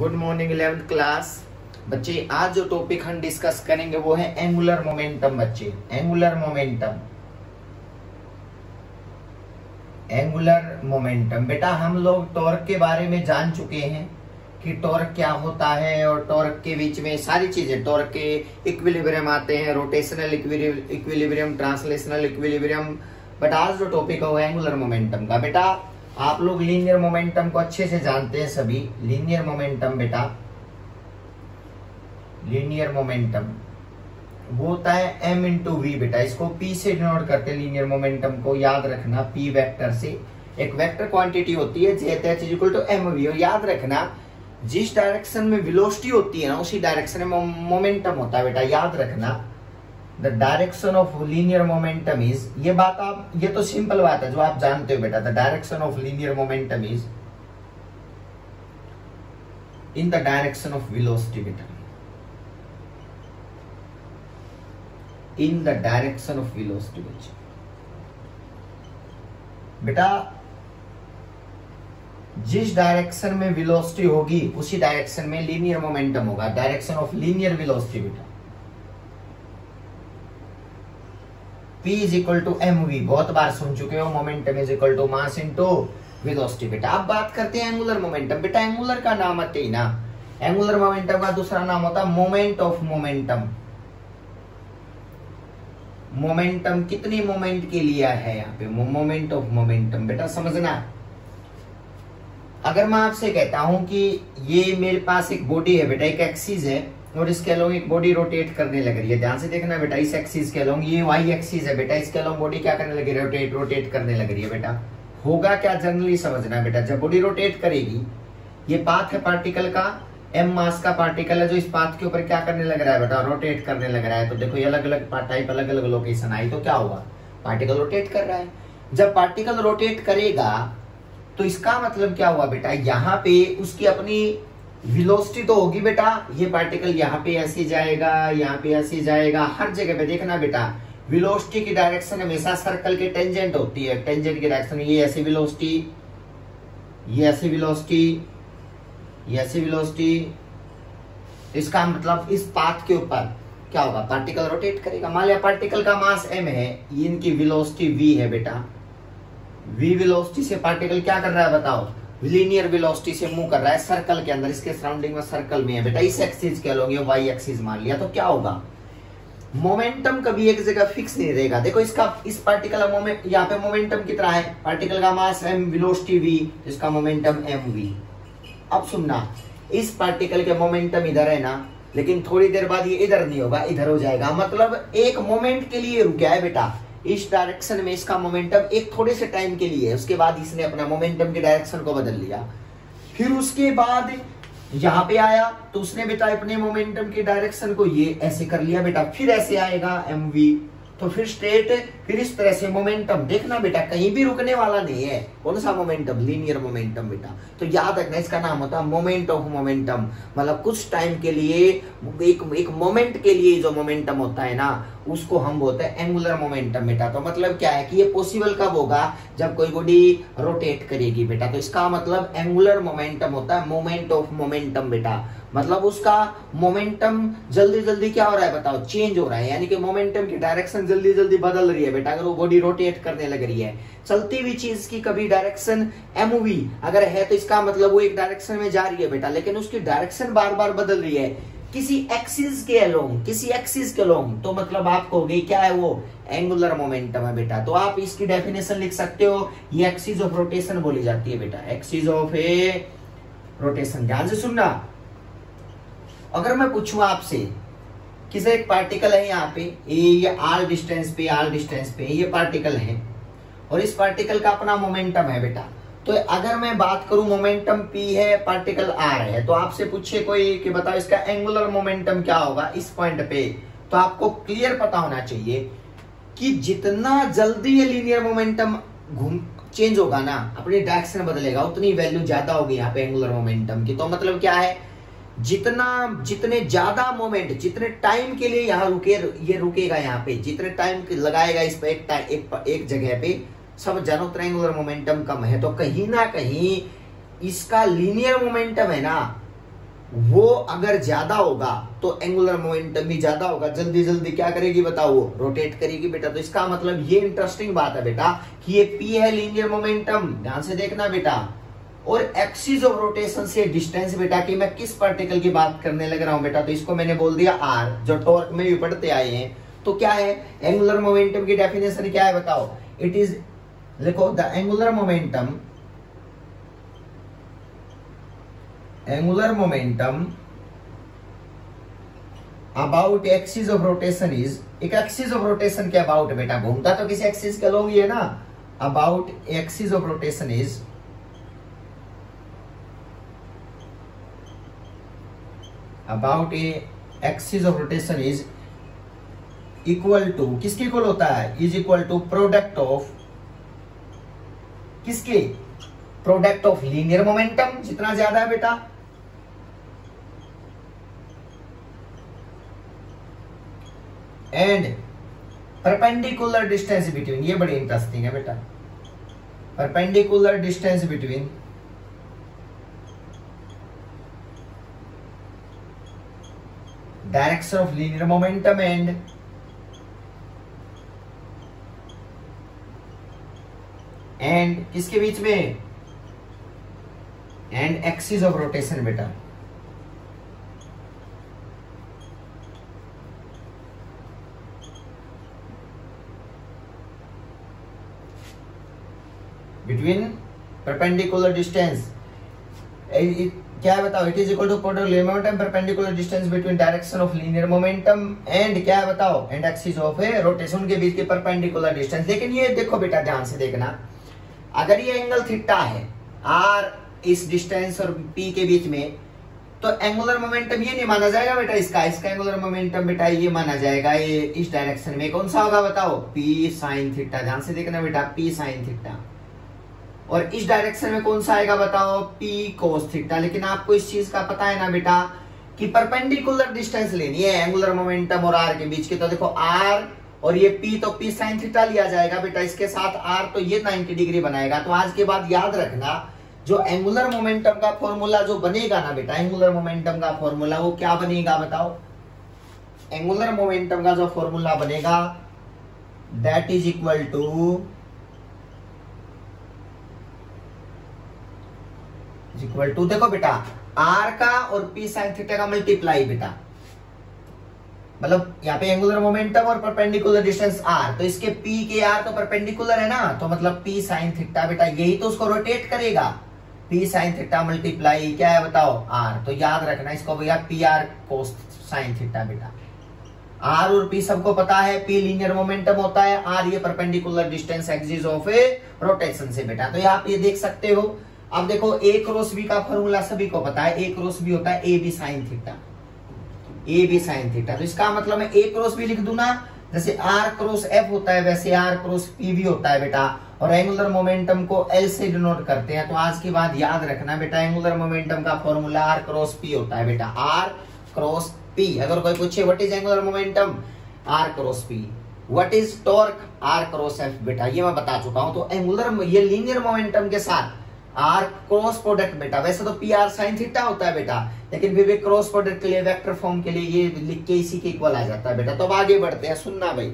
Good morning 11th class बच्चे। आज जो टॉपिक हम डिस्कस करेंगे वो है एंगुलर मोमेंटम। बच्चे एंगुलर मोमेंटम बेटा हम लोग टॉर्क के बारे में जान चुके हैं कि टॉर्क क्या होता है और टॉर्क के बीच में सारी चीजें, टॉर्क के इक्विलिब्रियम आते हैं, rotational equilibrium, translational equilibrium. But आज जो टॉपिक है वो एंगुलर मोमेंटम का। बेटा आप लोग लीनियर मोमेंटम को अच्छे से जानते हैं सभी। लीनियर मोमेंटम बेटा, लीनियर मोमेंटम वो होता है m इंटू वी। बेटा इसको p से डिनोट करते हैं लीनियर मोमेंटम को, याद रखना p वेक्टर से। एक वेक्टर क्वांटिटी होती है J इक्वल टू mv, और याद रखना जिस डायरेक्शन में वेलोसिटी होती है ना उसी डायरेक्शन में मोमेंटम होता है। बेटा याद रखना the direction of linear momentum is, ये बात आप, ये तो सिंपल बात है जो आप जानते हो बेटा। The direction of linear momentum is in the direction of velocity. बेटा in the direction of velocity. बेटा जिस डायरेक्शन में वेलोसिटी होगी उसी डायरेक्शन में लीनियर मोमेंटम होगा। डायरेक्शन ऑफ लीनियर वेलोसिटी बेटा P is equal to mv, बहुत बार सुन चुके हो। Momentum is equal to mass into velocity. बेटा अब बात करते हैं एंगुलर मोमेंटम। बेटा एंगुलर का नाम आते ही ना, एंगुलर मोमेंटम का दूसरा नाम होता है मोमेंट ऑफ मोमेंटम। मोमेंटम कितनी मोमेंट के लिए है यहाँ पे, मोमेंट ऑफ मोमेंटम। बेटा समझना, अगर मैं आपसे कहता हूं कि ये मेरे पास एक बॉडी है बेटा, एक एक्सिस है और इसके अलोंग एक बॉडी रोटेट करने लग रही है। ध्यान से देखना बेटा, इस एक्सिस के अलोंग, ये वाई एक्सिस है बेटा, इसके अलोंग बॉडी क्या करने लगी, रोटेट करने लग रही है। बेटा होगा क्या, जनरली समझना बेटा, जब बॉडी रोटेट करेगी, ये पाथ है पार्टिकल का, m मास का पार्टिकल है जो इस पाथ के ऊपर क्या करने लग रहा है बेटा, रोटेट करने लग रहा है। तो देखो ये अलग अलग टाइप, अलग अलग लोकेशन आई तो क्या होगा, पार्टिकल रोटेट कर रहा है। जब पार्टिकल रोटेट करेगा तो इसका मतलब क्या हुआ बेटा, यहाँ पे उसकी अपनी वेलोसिटी तो होगी बेटा। ये पार्टिकल यहाँ पे ऐसे जाएगा, यहाँ पे ऐसे जाएगा, हर जगह पे देखना बेटा वेलोसिटी की डायरेक्शन हमेशा सर्कल के टेंजेंट होती है। टेंजेंट की डायरेक्शन, ये ऐसी वेलोसिटी, ये ऐसी वेलोसिटी, ये ऐसी वेलोसिटी। इसका मतलब इस पाथ के ऊपर क्या होगा, पार्टिकल रोटेट करेगा। मान लिया पार्टिकल का मास m है, ये इनकी वेलोसिटी v है बेटा। v वेलोसिटी से पार्टिकल क्या कर रहा है बताओ, लीनियर वेलोसिटी से मूव कर रहा है सर्कल के अंदर, इसके सराउंडिंग में सर्कल में है बेटा। इस एक्सिस के अलोंग ये वाई एक्सिस मान लिया तो क्या होगा, मोमेंटम कभी एक जगह फिक्स नहीं रहेगा। देखो इसका, इस पार्टिकल मोमेंट, यहाँ पे मोमेंटम कितना है, पार्टिकल का मास m, वेलोसिटी v, इसका मोमेंटम mv। अब सुनना, इस पार्टिकल के मोमेंटम इधर है ना, लेकिन थोड़ी देर बाद ये इधर नहीं होगा, इधर हो जाएगा। मतलब एक मोमेंट के लिए रुका है बेटा, इस डायरेक्शन में इसका मोमेंटम एक थोड़े से टाइम के लिए है, उसके बाद इसने अपना मोमेंटम की डायरेक्शन को बदल लिया। फिर उसके बाद यहाँ पे आया तो उसने बेटा अपने मोमेंटम की डायरेक्शन को ये ऐसे कर लिया बेटा, फिर ऐसे आएगा mv, तो फिर स्ट्रेट, फिर इस तरह से मोमेंटम। देखना बेटा कहीं भी रुकने वाला नहीं है। कौन सा मोमेंटम, लीनियर मोमेंटम बेटा। तो याद रखना इसका नाम होता है मोमेंट ऑफ मोमेंटम। मतलब कुछ टाइम के लिए, एक मोमेंट के लिए जो मोमेंटम होता है ना उसको हम बोलते हैं एंगुलर मोमेंटम बेटा। तो मतलब क्या है कि ये पॉसिबल कब होगा, जब कोई बॉडी रोटेट करेगी बेटा। तो इसका मतलब एंगुलर मोमेंटम होता है मोमेंट ऑफ मोमेंटम बेटा। मतलब उसका मोमेंटम जल्दी जल्दी क्या हो रहा है बताओ, चेंज हो रहा है, यानी कि मोमेंटम की डायरेक्शन जल्दी जल्दी बदल रही है बेटा। अगर वो बॉडी रोटेट करने लग रही है, चलती हुई चीज की कभी डायरेक्शन mv अगर है तो इसका मतलब वो एक डायरेक्शन में जा रही है बेटा, लेकिन उसकी डायरेक्शन बार बार बदल रही है किसी एक्सिस के अलोंग, किसी एक्सिस के अलोंग। तो मतलब आपको क्या है, वो एंगुलर मोमेंटम है बेटा। तो आप इसकी डेफिनेशन लिख सकते हो, ये एक्सिस ऑफ रोटेशन बोली जाती है बेटा, एक्सिस ऑफ ए रोटेशन। ध्यान से सुनना, अगर मैं पूछूं आपसे किसी एक पार्टिकल है यहाँ पे, ये आर डिस्टेंस पे ये पार्टिकल है और इस पार्टिकल का अपना मोमेंटम है बेटा। तो अगर मैं बात करूं मोमेंटम p है, पार्टिकल r है, तो आपसे पूछे कोई कि बताओ इसका एंगुलर मोमेंटम क्या होगा इस पॉइंट पे, तो आपको क्लियर पता होना चाहिए कि जितना जल्दी ये लीनियर मोमेंटम चेंज होगा ना, अपनी डायरेक्शन बदलेगा, उतनी वैल्यू ज्यादा होगी यहाँ पे एंगुलर मोमेंटम की। तो मतलब क्या है, जितने ज्यादा मोमेंट, जितने टाइम के लिए यहाँ ये रुकेगा, यहाँ पे जितने टाइम लगाएगा इस पे एक जगह पे, सब जानो ट्रायंगुलर मोमेंटम कम है। तो कहीं ना कहीं इसका लीनियर मोमेंटम है ना, वो अगर ज्यादा होगा तो एंगुलर मोमेंटम भी ज्यादा होगा, जल्दी जल्दी क्या करेगी बताओ, वो रोटेट करेगी बेटा। तो इसका मतलब ये इंटरेस्टिंग बात है बेटा कि ये P है लीनियर मोमेंटम, ध्यान से देखना बेटा, और एक्सिस ऑफ रोटेशन से डिस्टेंस बेटा कि मैं किस पार्टिकल की बात करने लग रहा हूं बेटा, तो इसको मैंने बोल दिया R, जो टॉर्क में भी पढ़ते आए हैं। तो क्या है एंगुलर मोमेंटम की डेफिनेशन क्या है बताओ, इट इज, देखो the angular momentum about axis of rotation is, एक एक्सिस ऑफ रोटेशन के अबाउट बेटा, घूमता तो किसी एक्सिस के लोग ये ना, about axis of rotation is about a axis of rotation is equal to, किसके इक्वल होता है, is equal to product of, किसके, प्रोडक्ट ऑफ लीनियर मोमेंटम, जितना ज्यादा है बेटा, एंड परपेंडिकुलर डिस्टेंस बिटवीन, ये बड़ी इंटरेस्टिंग है बेटा, perpendicular distance between direction of linear momentum and किसके बीच में, एंड एक्सिस ऑफ रोटेशन बेटा। बिटवीन परपेंडिकुलर डिस्टेंस, क्या है बताओ, it is equal to product momentum perpendicular distance between direction of linear momentum and क्या है बताओ, and axis of a rotation के बीच के परपेंडिकुलर डिस्टेंस। लेकिन ये देखो बेटा ध्यान से देखना, अगर ये एंगल थीटा है आर इस डिस्टेंस और पी के बीच में, तो एंगुलर मोमेंटम ये नहीं माना जाएगा बेटा, इसका एंगुलर मोमेंटम बेटा ये माना जाएगा, ये इस डायरेक्शन में कौन सा होगा बताओ, पी साइन थीटा, ध्यान से देखना बेटा, पी साइन थीटा। और इस डायरेक्शन में कौन सा आएगा बताओ, पी कोस थीटा। लेकिन आपको इस चीज का पता है ना बेटा कि परपेंडिकुलर डिस्टेंस लेनी है एंगुलर मोमेंटम और आर के बीच के, तो देखो आर और ये पी, तो पी साइन थीटा लिया जाएगा बेटा, इसके साथ आर, तो ये 90 डिग्री बनाएगा। तो आज के बाद याद रखना, जो एंगुलर मोमेंटम का फॉर्मूला जो बनेगा ना बेटा, एंगुलर मोमेंटम का फॉर्मूला वो क्या बनेगा बताओ, एंगुलर मोमेंटम का जो फॉर्मूला बनेगा दैट इज इक्वल टू देखो बेटा आर का और पी साइन थीटा का मल्टीप्लाई बेटा, मतलब यहाँ पे एंगुलर मोमेंटम और परपेंडिकुलर डिस्टेंस आर, तो इसके पी के आर तो परपेंडिकुलर है ना, तो मतलब पी साइन थीटा बेटा, यही तो उसको रोटेट करेगा, पी साइन थीटा मल्टीप्लाई क्या है बताओ आर। तो याद रखना इसको भैया, पी आर कोस साइन थीटा बेटा। आर और पी सबको पता है, पी लीनियर मोमेंटम होता है, आर ये perpendicular distance axis of a rotation से बेटा। तो यहाँ आप ये देख सकते हो। अब देखो ए क्रॉस बी का फॉर्मूला सभी को पता है, ए क्रॉस बी होता है A B sine theta, A B sine theta. तो इसका मतलब मैं ए क्रॉस बी लिख दूं ना, जैसे आर क्रॉस एफ होता है वैसे आर क्रॉस पी भी होता है बेटा, और एंगुलर मोमेंटम को एल से डिनोट करते हैं। तो आज के बाद याद रखना बेटा, एंगुलर मोमेंटम का फॉर्मूला आर क्रॉस पी होता है बेटा, आर क्रॉस पी। अगर कोई पूछे what is angular momentum, R cross P. What is torque, R cross F बेटा, ये मैं बता चुका हूं। तो एंगुलर ये लीनियर मोमेंटम के साथ आर क्रॉस प्रोडक्ट बेटा, वैसे तो पी आर साइन थीटा होता है बेटा, लेकिन फिर भी क्रॉस प्रोडक्ट के लिए वेक्टर फॉर्म के लिए ये लिख के इसी के इक्वल आ जाता है बेटा। तो अब आगे बढ़ते हैं, सुनना भाई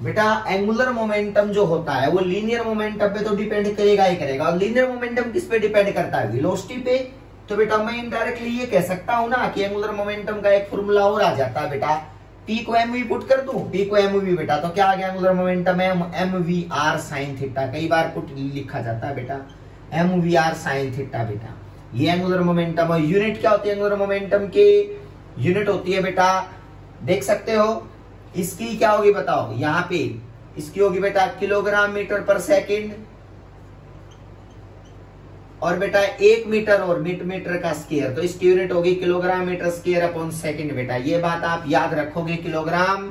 बेटा, एंगुलर मोमेंटम जो होता है वो लीनियर मोमेंटम पे तो डिपेंड करेगा ही करेगा। और लीनियर मोमेंटम किस पे डिपेंड करता है, वेलोसिटी पे। तो बेटा मैं इनडायरेक्टली ये कह सकता हूं ना कि एंगुलर मोमेंटम का एक फॉर्मूला और आ जाता है बेटा, पी को एम वी पुट कर दूं, पी को एम वी बेटा, तो क्या आ गया angular momentum M V R sine theta. कई बार पुट लिखा जाता है बेटा M V R sine theta बेटा, ये एंगुलर मोमेंटम। और यूनिट क्या होती है एंगुलर मोमेंटम की, यूनिट होती है बेटा, देख सकते हो इसकी क्या होगी बताओ, यहाँ पे इसकी होगी बेटा किलोग्राम मीटर पर सेकंड, और बेटा 1 मीटर और मीटर का स्क्वायर, तो इसकी यूनिट होगी kilogram metre square upon second बेटा। ये बात आप याद रखोगे, kilogram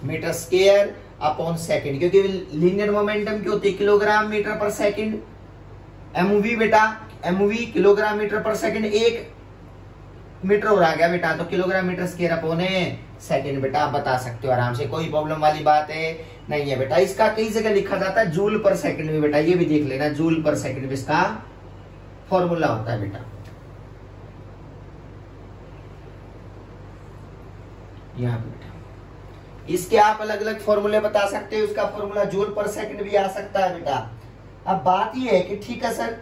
metre square upon second, क्योंकि लीनियर मोमेंटम की होती है kilogram metre per second. MV बेटा, MV kilogram metre per second, 1 metre और आ गया बेटा, तो kilogram metre square upon second बेटा, आप बता सकते हो आराम से, कोई प्रॉब्लम वाली बात है नहीं है बेटा। इसका कई जगह लिखा जाता है जूल पर सेकंड भी बेटा, ये भी देख लेना, जूल पर सेकंड भी इसका फॉर्मूला होता है बेटा। यहाँ पे बेटा इसके आप अलग अलग फॉर्मूले बता सकते हो, उसका फॉर्मूला जूल पर सेकंड भी आ सकता है बेटा। अब बात ये है कि ठीक है सर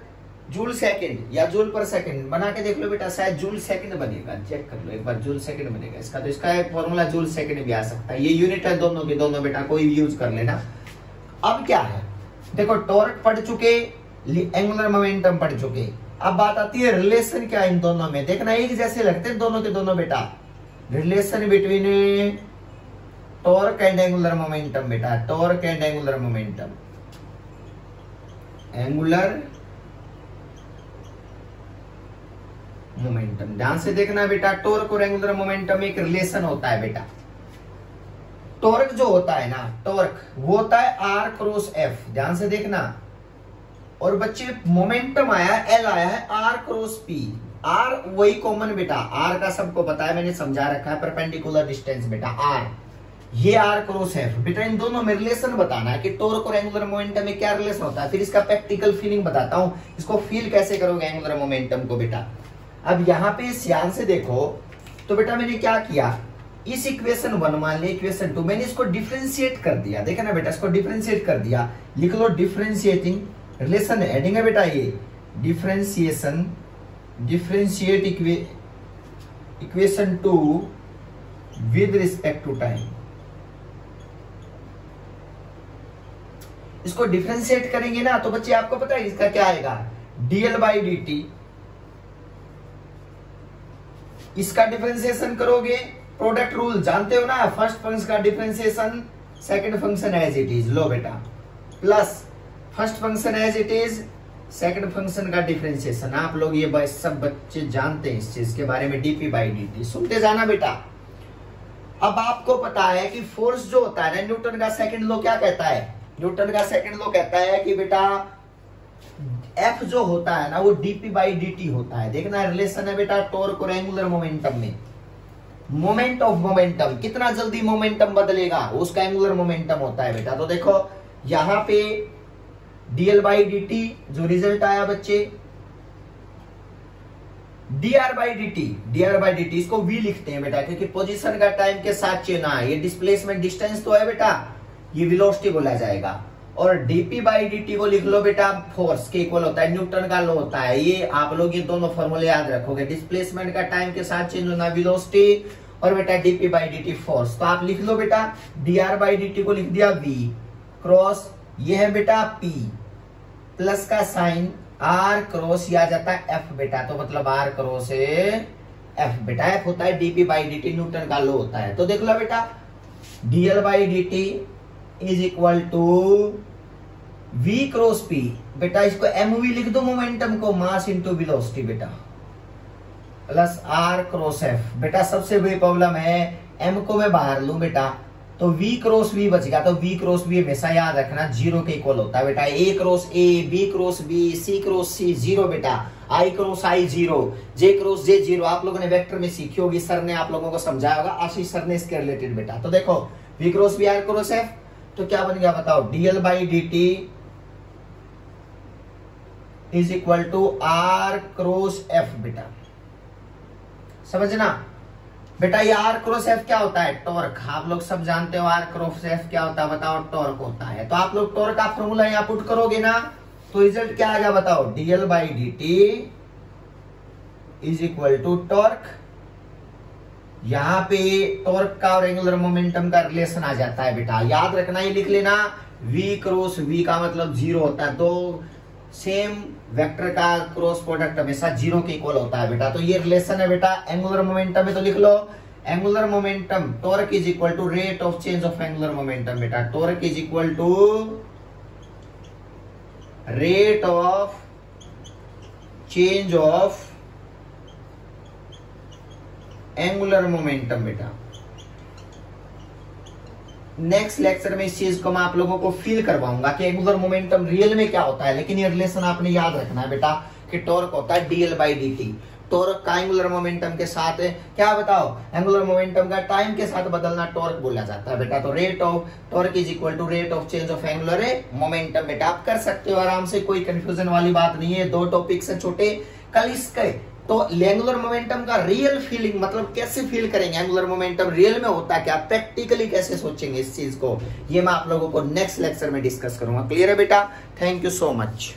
जूल सेकंड या जूल पर सेकंड बना के देख लो बेटा, शायद जूल सेकंड बनेगा, चेक कर लो एक बार, जूल सेकंड बनेगा इसका, तो इसका फॉर्मूला जूल सेकंड भी आ सकता है। ये यूनिट है दोनों के दोनों बेटा, कोई भी यूज कर लेना। अब क्या है देखो, टॉर्क पढ़ चुके, एंगुलर मोमेंटम पढ़ चुके, अब बात आती है रिलेशन क्या इन दोनों में। देखना एक जैसे लगते हैं दोनों के दोनों बेटा, relation between torque and angular momentum बेटा, torque and angular momentum, angular momentum. ध्यान से देखना बेटा, टॉर्क और एंगुलर मोमेंटम एक रिलेशन होता है बेटा। टॉर्क जो होता है ना, टॉर्क वो होता है आर क्रॉस एफ, ध्यान से देखना। और बच्चे मोमेंटम आया एल आया है आर क्रॉस पी, आर वही कॉमन बेटा, आर का सबको पता है, मैंने समझा रखा है, परपेंडिकुलर डिस्टेंस बेटा आर, ये आर क्रॉस एफ बेटा। इन दोनों में रिलेशन बताना है कि टॉर्क और एंगुलर मोमेंटम में क्या रिलेशन होता है। फिर इसका प्रैक्टिकल फीलिंग बताता हूं, इसको फील कैसे करोगे एंगुलर मोमेंटम को बेटा। अब यहाँ पे ध्यान से देखो तो बेटा मैंने क्या किया, इस इक्वेशन 1 मान लिया, इक्वेशन 2 मैंने इसको डिफरेंशिएट कर दिया, देखा ना बेटा, इसको डिफरेंशिएट कर दिया, लिख लो डिफरेंशिएटिंग, रिलेशन एडिंग है बेटा, ये differentiation, differentiate equation 2 with respect to time. इसको डिफरेंशिएट करेंगे ना तो बच्चे आपको पता है इसका क्या आएगा, डीएल बाई डी टी। इसका डिफरेंशिएशन करोगे, प्रोडक्ट रूल जानते हो ना, फर्स्ट फंक्शन का differentiation second function as it is, लो बेटा, plus first function as it is second function का डिफरेंशिएशन। आप लोग ये सब बच्चे जानते हैं इस चीज के बारे में, डीपी बाई डी, सुनते जाना बेटा। अब आपको पता है कि फोर्स जो होता है ना, न्यूटन का सेकंड लॉ क्या कहता है, न्यूटन का सेकंड लॉ कहता है कि बेटा एफ जो होता है ना वो डीपी बाई डी होता है। देखना रिलेशन है बेटा टॉर्क और एंगुलर मोमेंटम में, मोमेंट ऑफ मोमेंटम, कितना जल्दी मोमेंटम बदलेगा उसका एंगुलर मोमेंटम होता है बेटा। तो देखो यहां पे डीएल बाई डी जो रिजल्ट आया बच्चे, डीआर बाई डी, इसको वी लिखते हैं बेटा क्योंकि पोजीशन का टाइम के साथ चेंज है, ये डिस्प्लेसमेंट डिस्टेंस तो है बेटा, ये वेलोसिटी बोला जाएगा। और डीपी बाई डी को लिख लो बेटा फोर्स के इक्वल होता है, न्यूटन का लॉ होता है। ये आप लोग ये दोनों फॉर्मूले याद रखोगे, डिस्प्लेसमेंट का टाइम के साथ चेंज होना वेलोसिटी, और बेटा डीपी बाई डी फोर्स। तो आप लिख लो बेटा डीआर बाई डी को लिख दिया वी क्रॉस, ये है बेटा पी, प्लस का साइन आर क्रॉस, ये आ जाता है एफ बेटा, तो मतलब आर क्रॉस एफ बेटा, एफ होता है डीपी बाई डी, न्यूटन का लॉ होता है। तो देख लो बेटा DL by D is equal to V cross P बेटा, इसको एम वी लिख दो मोमेंटम को, मास इंटू वेलोसिटी बेटा, प्लस आर क्रॉस एफ बेटा। सबसे बड़ी प्रॉब्लम है एम को मैं बाहर लूं बेटा तो वी क्रॉस वी बचेगा, तो वी क्रॉस वी हमेशा याद रखना जीरो के इक्वल होता है बेटा, A cross A, B cross B, C cross C zero बेटा, I cross I zero, J cross J zero. आप लोगों ने वेक्टर में सीखी होगी, सर ने आप लोगों को समझाया होगा, आशीष सर ने इसके रिलेटेड बेटा। तो देखो V cross V R cross F, तो क्या बन गया बताओ, DL by D T is equal to R cross F बेटा, समझना बेटा। ये आर क्रॉस एफ क्या होता है, टॉर्क, आप लोग सब जानते हो आर क्रॉस एफ क्या होता है, बताओ टॉर्क होता है। तो आप लोग टॉर्क का फॉर्मूला यहाँ पुट करोगे ना तो रिजल्ट क्या आएगा बताओ, DL by D T is equal to torque, यहां पे टॉर्क का और एंगुलर मोमेंटम का रिलेशन आ जाता है बेटा, याद रखना, ये लिख लेना v क्रॉस v का मतलब जीरो होता है, तो सेम वेक्टर का क्रॉस प्रोडक्ट हमेशा जीरो के इक्वल होता है बेटा। तो ये रिलेशन है बेटा एंगुलर मोमेंटम में, तो लिख लो angular momentum torque is equal to rate of change of angular momentum बेटा, torque is equal to rate of change of angular momentum बेटा। नेक्स्ट लेक्चर में इस चीज को मैं आप लोगों को फील करवाऊंगा कि एंगुलर मोमेंटम रियल में क्या होता है, लेकिन ये रिलेशन आपने याद रखना है बेटा कि टॉर्क होता है DL by D T, torque का एंगुलर मोमेंटम के साथ क्या बताओ, एंगुलर मोमेंटम का टाइम के साथ बदलना टॉर्क बोला जाता है बेटा। तो rate of torque is equal to rate of change of angular momentum बेटा, आप कर सकते हो आराम से, कोई कंफ्यूजन वाली बात नहीं है। दो टॉपिक्स है छोटे, कल इसके तो एंगुलर मोमेंटम का रियल फीलिंग मतलब कैसे फील करेंगे, एंगुलर मोमेंटम रियल में होता क्या, प्रैक्टिकली कैसे सोचेंगे इस चीज को, ये मैं आप लोगों को नेक्स्ट लेक्चर में डिस्कस करूंगा। क्लियर है बेटा? Thank you so much.